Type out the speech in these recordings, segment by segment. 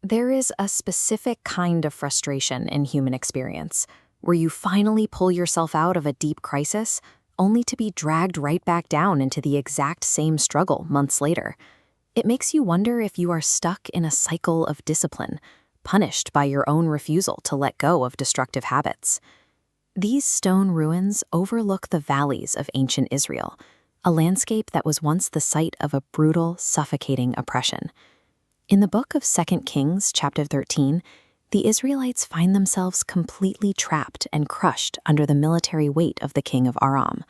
There is a specific kind of frustration in human experience, where you finally pull yourself out of a deep crisis, only to be dragged right back down into the exact same struggle months later. It makes you wonder if you are stuck in a cycle of discipline, punished by your own refusal to let go of destructive habits. These stone ruins overlook the valleys of ancient Israel, a landscape that was once the site of a brutal, suffocating oppression. In the book of 2 Kings, chapter 13, the Israelites find themselves completely trapped and crushed under the military weight of the king of Aram.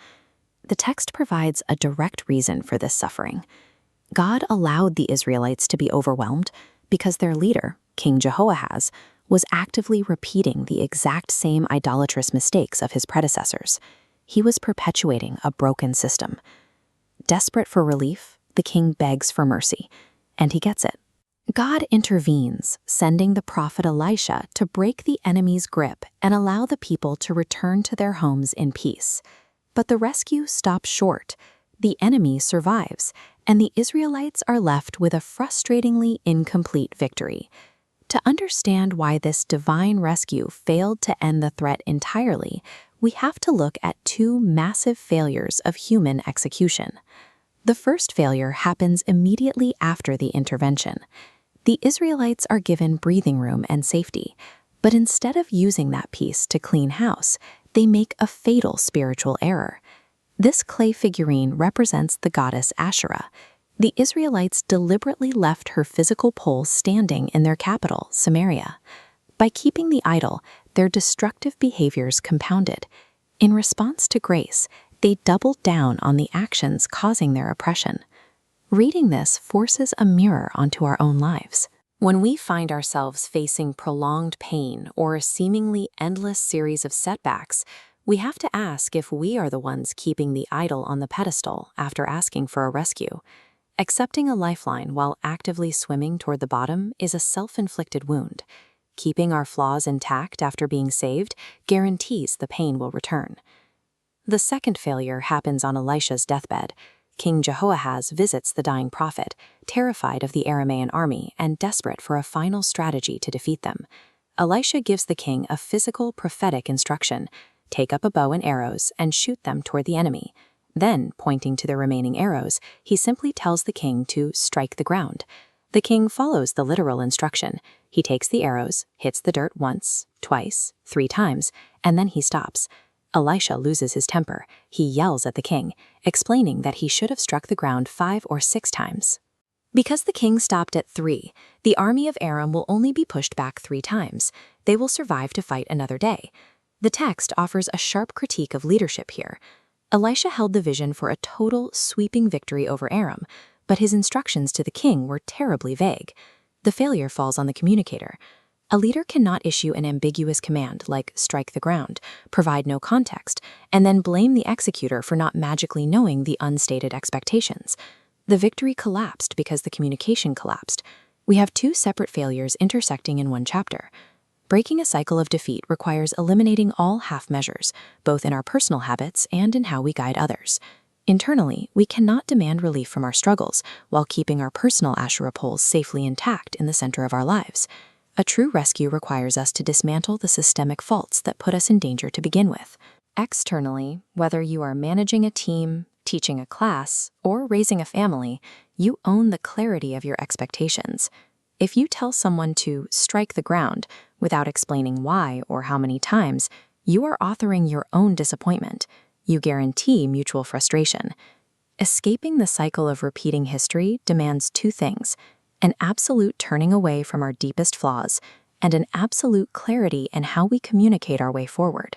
The text provides a direct reason for this suffering. God allowed the Israelites to be overwhelmed because their leader, King Jehoahaz, was actively repeating the exact same idolatrous mistakes of his predecessors. He was perpetuating a broken system. Desperate for relief, the king begs for mercy, and he gets it. God intervenes, sending the prophet Elisha to break the enemy's grip and allow the people to return to their homes in peace. But the rescue stops short. The enemy survives, and the Israelites are left with a frustratingly incomplete victory. To understand why this divine rescue failed to end the threat entirely, we have to look at two massive failures of human execution. The first failure happens immediately after the intervention. The Israelites are given breathing room and safety, but instead of using that peace to clean house, they make a fatal spiritual error. This clay figurine represents the goddess Asherah. The Israelites deliberately left her physical pole standing in their capital, Samaria. By keeping the idol, their destructive behaviors compounded. In response to grace, they doubled down on the actions causing their oppression. Reading this forces a mirror onto our own lives. When we find ourselves facing prolonged pain or a seemingly endless series of setbacks, we have to ask if we are the ones keeping the idol on the pedestal after asking for a rescue. Accepting a lifeline while actively swimming toward the bottom is a self-inflicted wound. Keeping our flaws intact after being saved guarantees the pain will return. The second failure happens on Elisha's deathbed. King Jehoahaz visits the dying prophet, terrified of the Aramean army and desperate for a final strategy to defeat them. Elisha gives the king a physical, prophetic instruction: take up a bow and arrows and shoot them toward the enemy. Then, pointing to the remaining arrows, he simply tells the king to strike the ground. The king follows the literal instruction. He takes the arrows, hits the dirt once, twice, 3 times, and then he stops. Elisha loses his temper. He yells at the king, explaining that he should have struck the ground 5 or 6 times. Because the king stopped at 3, the army of Aram will only be pushed back 3 times. They will survive to fight another day. The text offers a sharp critique of leadership here. Elisha held the vision for a total, sweeping victory over Aram, but his instructions to the king were terribly vague. The failure falls on the communicator. A leader cannot issue an ambiguous command like strike the ground, provide no context, and then blame the executor for not magically knowing the unstated expectations. The victory collapsed because the communication collapsed. We have 2 separate failures intersecting in one chapter. Breaking a cycle of defeat requires eliminating all half measures, both in our personal habits and in how we guide others. Internally, we cannot demand relief from our struggles while keeping our personal Asherah poles safely intact in the center of our lives. A true rescue requires us to dismantle the systemic faults that put us in danger to begin with. Externally, whether you are managing a team, teaching a class, or raising a family, you own the clarity of your expectations. If you tell someone to strike the ground without explaining why or how many times, you are authoring your own disappointment. You guarantee mutual frustration. Escaping the cycle of repeating history demands 2 things: an absolute turning away from our deepest flaws and an absolute clarity in how we communicate our way forward.